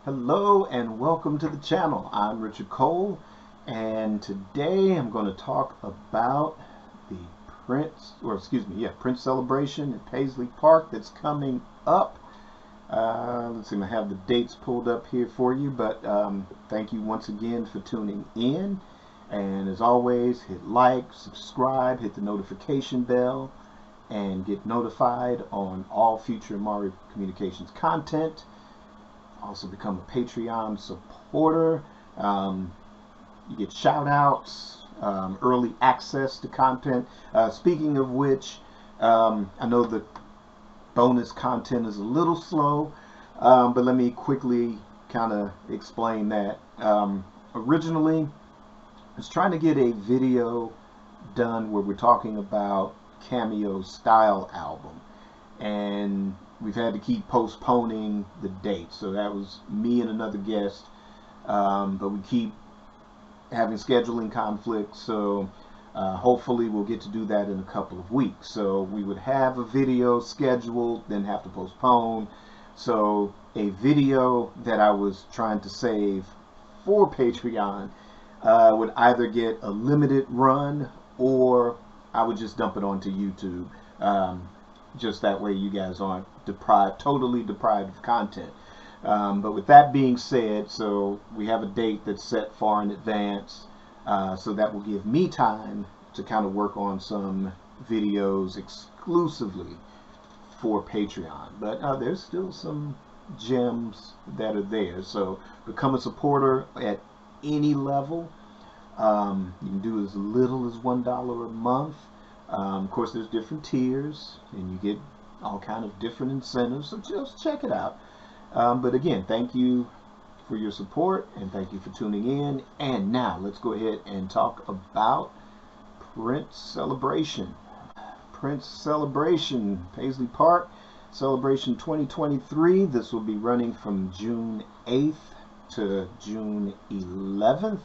Hello and welcome to the channel. I'm Richard Cole, and today I'm going to talk about the Prince celebration at Paisley Park that's coming up. Let's see, I have the dates pulled up here for you, but thank you once again for tuning in. And as always, hit like, subscribe, hit the notification bell, and get notified on all future Amari Communications content. Also become a Patreon supporter. You get shout outs, early access to content. Speaking of which, I know the bonus content is a little slow, but let me quickly kind of explain that. Originally, I was trying to get a video done where we're talking about Cameo's Style album, and we've had to keep postponing the date. So that was me and another guest, but we keep having scheduling conflicts, so hopefully we'll get to do that in a couple of weeks. So we would have a video scheduled, then have to postpone. So a video that I was trying to save for Patreon would either get a limited run, or I would just dump it onto YouTube. Just that way you guys aren't totally deprived of content. But with that being said, so we have a date that's set far in advance, so that will give me time to kind of work on some videos exclusively for Patreon. But there's still some gems that are there, so become a supporter at any level. You can do as little as $1 a month. Of course, there's different tiers, and you get all kind of different incentives, so just check it out. But again, thank you for your support, and thank you for tuning in. And now, let's go ahead and talk about Prince Celebration. Prince Celebration, Paisley Park, Celebration 2023. This will be running from June 8th to June 11th.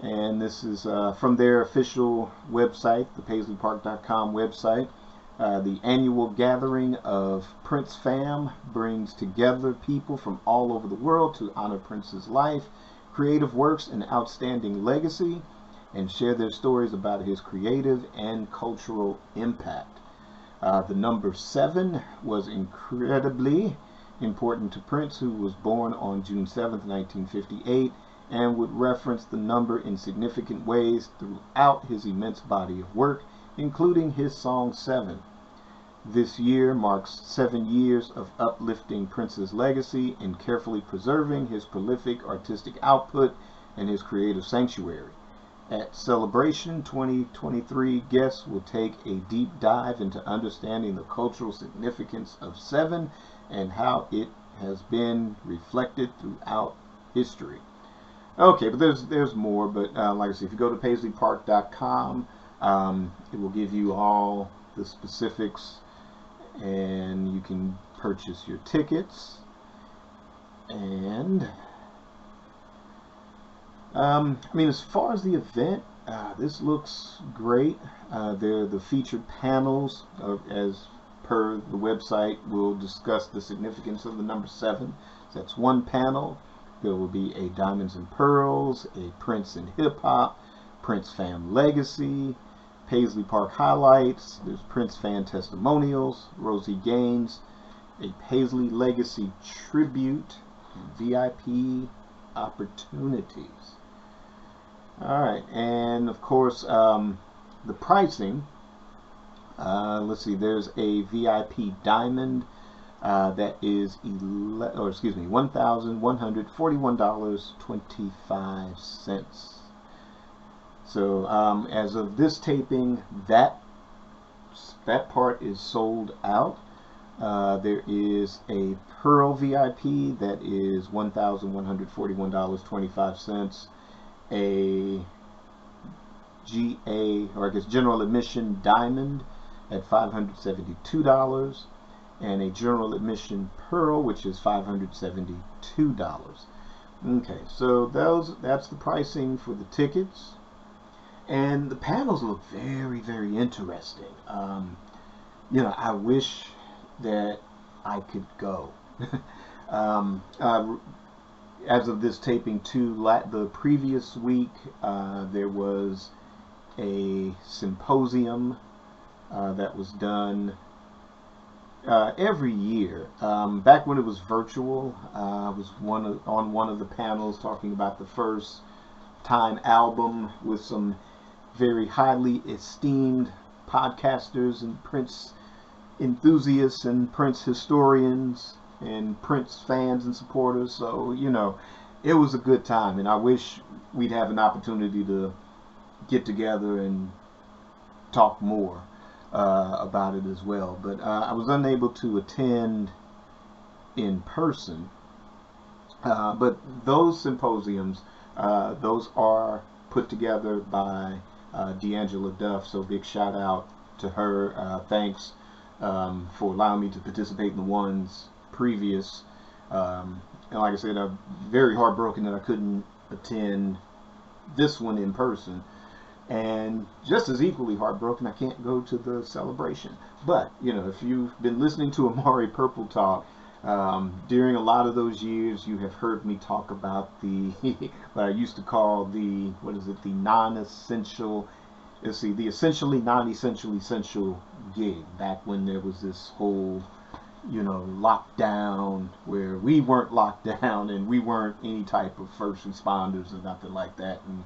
And this is from their official website, the PaisleyPark.com website. The annual gathering of Prince Fam brings together people from all over the world to honor Prince's life, creative works, and outstanding legacy, and share their stories about his creative and cultural impact. The number 7 was incredibly important to Prince, who was born on June 7th, 1958, and would reference the number in significant ways throughout his immense body of work, including his song 7. This year marks 7 years of uplifting Prince's legacy and carefully preserving his prolific artistic output and his creative sanctuary. At Celebration 2023, guests will take a deep dive into understanding the cultural significance of 7 and how it has been reflected throughout history. Okay, but there's more, but like I said, if you go to PaisleyPark.com, it will give you all the specifics, and you can purchase your tickets. And I mean, as far as the event, this looks great. The featured panels, as per the website, will discuss the significance of the number 7. So that's one panel. There will be a Diamonds and Pearls, a Prince and Hip Hop, Prince Fam Legacy, Paisley Park Highlights, there's Prince Fan Testimonials, Rosie Gaines, a Paisley Legacy Tribute, VIP opportunities. Alright, and of course, the pricing, let's see, there's a VIP Diamond, that is $1,141.25. So as of this taping, that part is sold out. There is a Pearl VIP that is $1,141.25. A general admission Diamond at $572. And a general admission Pearl, which is $572. Okay, so that's the pricing for the tickets. And the panels look very, very interesting. You know, I wish that I could go. As of this taping too, the previous week there was a symposium that was done every year. Back when it was virtual, I was on one of the panels talking about the first time album with some very highly esteemed podcasters and Prince enthusiasts and Prince historians and Prince fans and supporters. So, it was a good time, and I wish we'd have an opportunity to get together and talk more about it as well. But I was unable to attend in person. But those symposiums, those are put together by D'Angela Duff, so big shout out to her. Thanks for allowing me to participate in the ones previous. And like I said, I'm very heartbroken that I couldn't attend this one in person. And just as equally heartbroken, I can't go to the celebration. But, if you've been listening to Amari Purple Talk, during a lot of those years, you have heard me talk about the, what I used to call the, the non-essential, the essentially non-essential essential gig, back when there was this whole, lockdown, where we weren't locked down and we weren't any type of first responders or nothing like that. And,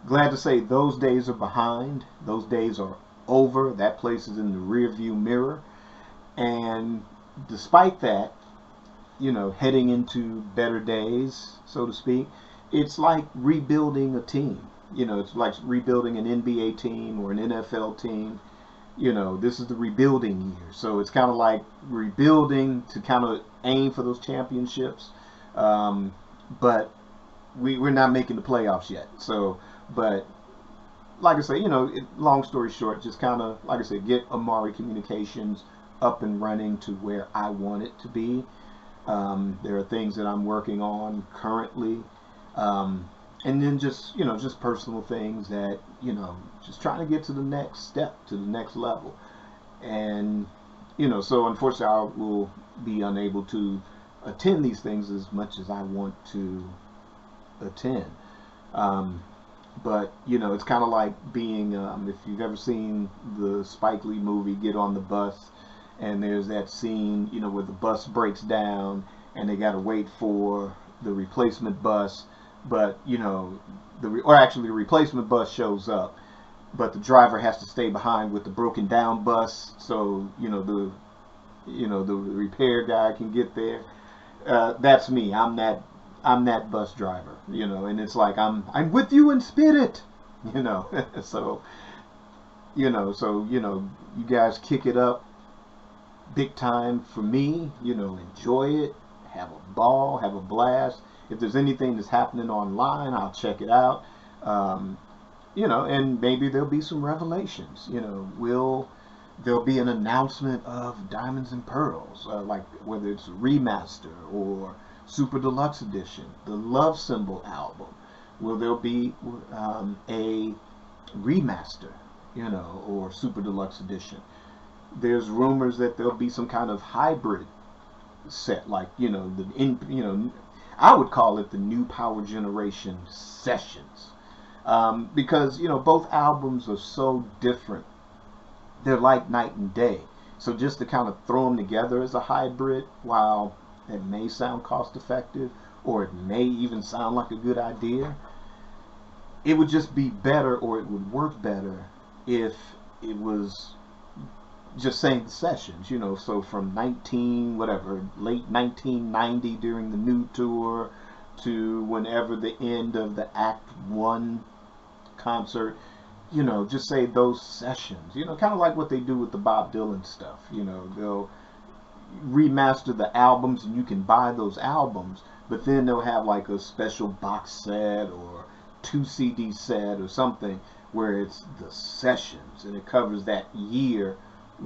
glad to say those days are behind. Those days are over. That place is in the rear view mirror. And despite that, heading into better days, so to speak, it's like rebuilding a team. It's like rebuilding an NBA team or an NFL team. This is the rebuilding year. So it's kind of like rebuilding to kind of aim for those championships. But we're not making the playoffs yet. So, but like I say, long story short, just kind of, like I said, get Amari Communications up and running to where I want it to be. There are things that I'm working on currently. And then just, just personal things that, just trying to get to the next step, to the next level. And, so unfortunately I will be unable to attend these things as much as I want to attend. But, it's kind of like being, if you've ever seen the Spike Lee movie, Get on the Bus, and there's that scene, where the bus breaks down and they got to wait for the replacement bus. But, the replacement bus shows up, but the driver has to stay behind with the broken down bus, so, the repair guy can get there. That's me. I'm that bus driver, and it's like, I'm with you in spirit, so, you guys kick it up big time for me, enjoy it, have a ball, have a blast. If there's anything that's happening online, I'll check it out. And maybe there'll be some revelations. There'll be an announcement of Diamonds and Pearls, like whether it's a remaster or Super Deluxe Edition, the Love Symbol album. Will there be a remaster, or Super Deluxe Edition? There's rumors that there'll be some kind of hybrid set, like, I would call it the New Power Generation Sessions. Because, both albums are so different. They're like night and day. So just to kind of throw them together as a hybrid, while it may sound cost effective, or it may even sound like a good idea, it would just be better, or it would work better if it was just saying the sessions, so from late 1990 during the new tour to whenever the end of the Act 1 concert, just say those sessions, kind of like what they do with the Bob Dylan stuff. They'll remaster the albums and you can buy those albums, but then they'll have like a special box set or 2 CD set or something where it's the sessions and it covers that year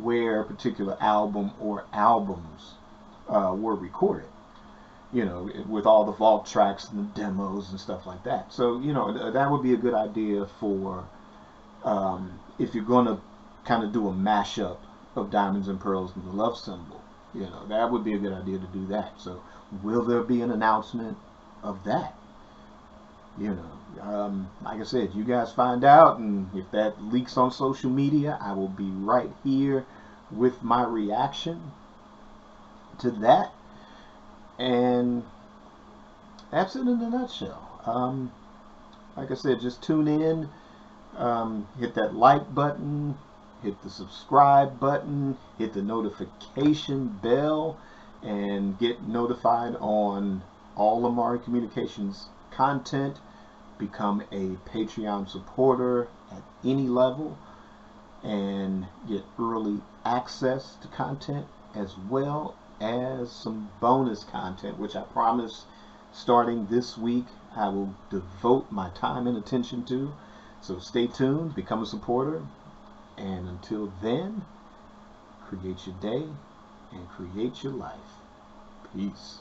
where a particular album or albums were recorded, with all the vault tracks and the demos and stuff like that. So, that would be a good idea for if you're going to kind of do a mashup of Diamonds and Pearls and the Love Symbol. You know, that would be a good idea to do that. So will there be an announcement of that? You know, like I said, you guys find out, and if that leaks on social media, I will be right here with my reaction to that. And that's it in a nutshell. Like I said, just tune in, hit that like button, hit the subscribe button, hit the notification bell, and get notified on all Amari Communications content. Become a Patreon supporter at any level and get early access to content, as well as some bonus content, which I promise starting this week I will devote my time and attention to. So stay tuned, become a supporter, and until then, create your day and create your life. Peace.